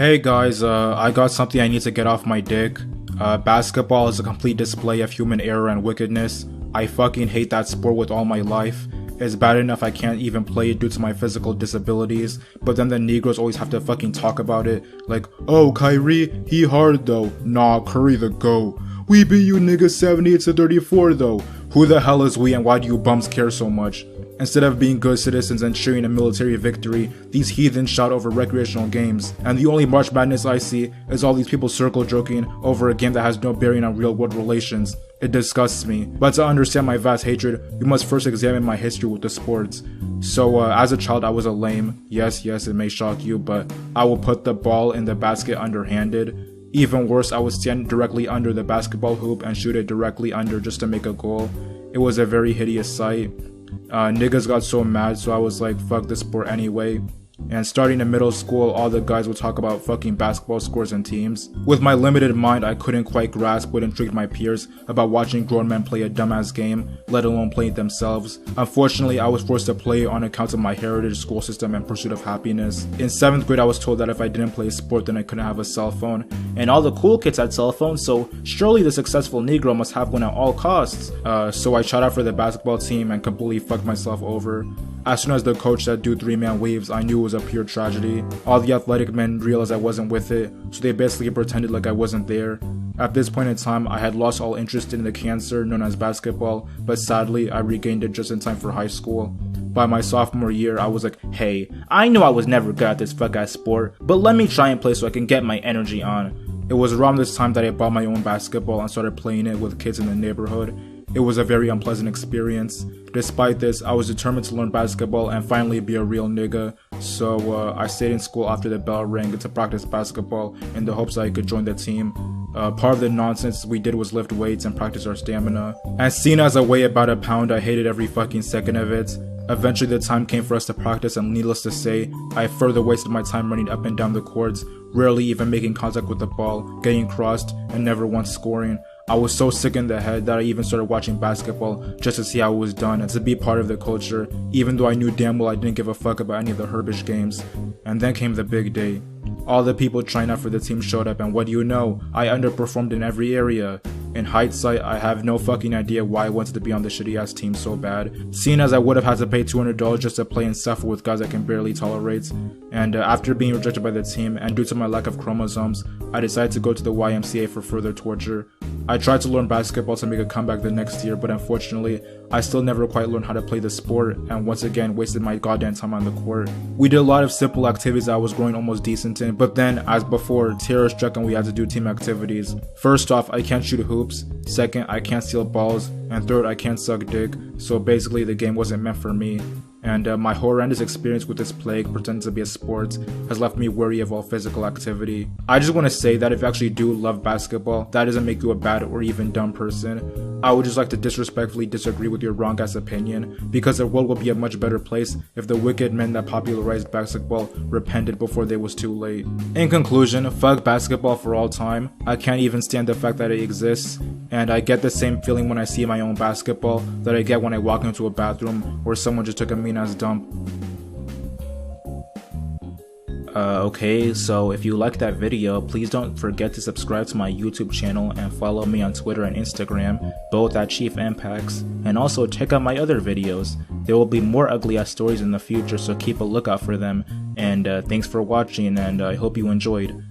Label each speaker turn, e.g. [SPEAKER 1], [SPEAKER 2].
[SPEAKER 1] Hey guys, I got something I need to get off my dick. Basketball is a complete display of human error and wickedness. I fucking hate that sport with all my life. It's bad enough I can't even play it due to my physical disabilities, but then the Negroes always have to fucking talk about it. Like, oh, Kyrie, he hard though. Nah, Curry the GOAT. We beat you niggas 78-34 though. Who the hell is we and why do you bums care so much? Instead of being good citizens and cheering a military victory, these heathens shout over recreational games. And the only March Madness I see is all these people circle joking over a game that has no bearing on real world relations. It disgusts me. But to understand my vast hatred, you must first examine my history with the sports. So as a child I was a lame. Yes, it may shock you, but I will put the ball in the basket underhanded. Even worse, I would stand directly under the basketball hoop and shoot it directly under just to make a goal. It was a very hideous sight. Niggas got so mad, so I was like, fuck this sport anyway. And starting in middle school, all the guys would talk about fucking basketball scores and teams. With my limited mind, I couldn't quite grasp what intrigued my peers about watching grown men play a dumbass game, let alone play it themselves. Unfortunately, I was forced to play on account of my heritage school system and pursuit of happiness. In 7th grade, I was told that if I didn't play a sport, then I couldn't have a cell phone. And all the cool kids had cell phones, so surely the successful Negro must have one at all costs. So I tried out for the basketball team and completely fucked myself over. As soon as the coach said do 3-man waves, I knew it was a pure tragedy. All the athletic men realized I wasn't with it, so they basically pretended like I wasn't there. At this point in time, I had lost all interest in the cancer known as basketball, but sadly, I regained it just in time for high school. By my sophomore year, I was like, hey, I know I was never good at this fuck-ass sport, but let me try and play so I can get my energy on. It was around this time that I bought my own basketball and started playing it with kids in the neighborhood. It was a very unpleasant experience. Despite this, I was determined to learn basketball and finally be a real nigga, so I stayed in school after the bell rang to practice basketball in the hopes that I could join the team. Part of the nonsense we did was lift weights and practice our stamina. And seeing as I weigh about a pound, I hated every fucking second of it. Eventually the time came for us to practice, and needless to say, I further wasted my time running up and down the courts, rarely even making contact with the ball, getting crossed, and never once scoring. I was so sick in the head that I even started watching basketball just to see how it was done and to be part of the culture, even though I knew damn well I didn't give a fuck about any of the herbish games. And then came the big day. All the people trying out for the team showed up, and what do you know? I underperformed in every area. In hindsight, I have no fucking idea why I wanted to be on the shitty ass team so bad, seeing as I would have had to pay $200 just to play and suffer with guys I can barely tolerate. And after being rejected by the team, and due to my lack of chromosomes, I decided to go to the YMCA for further torture. I tried to learn basketball to make a comeback the next year, but unfortunately, I still never quite learned how to play the sport, and once again wasted my goddamn time on the court. We did a lot of simple activities that I was growing almost decent in, but then, as before, terror struck and we had to do team activities. First off, I can't shoot hoops. Second, I can't steal balls. And third, I can't suck dick. So basically, the game wasn't meant for me. And my horrendous experience with this plague, pretending to be a sport, has left me wary of all physical activity. I just want to say that if you actually do love basketball, that doesn't make you a bad or even dumb person. I would just like to disrespectfully disagree with your wrong ass opinion, because the world will be a much better place if the wicked men that popularized basketball repented before they was too late. In conclusion, fuck basketball for all time. I can't even stand the fact that it exists, and I get the same feeling when I see my own basketball that I get when I walk into a bathroom where someone just took a mean ass dump. Okay, so if you liked that video, please don't forget to subscribe to my YouTube channel and follow me on Twitter and Instagram, both at Chief Enpax, and also check out my other videos. There will be more ugly ass stories in the future, so keep a lookout for them, and thanks for watching, and I hope you enjoyed.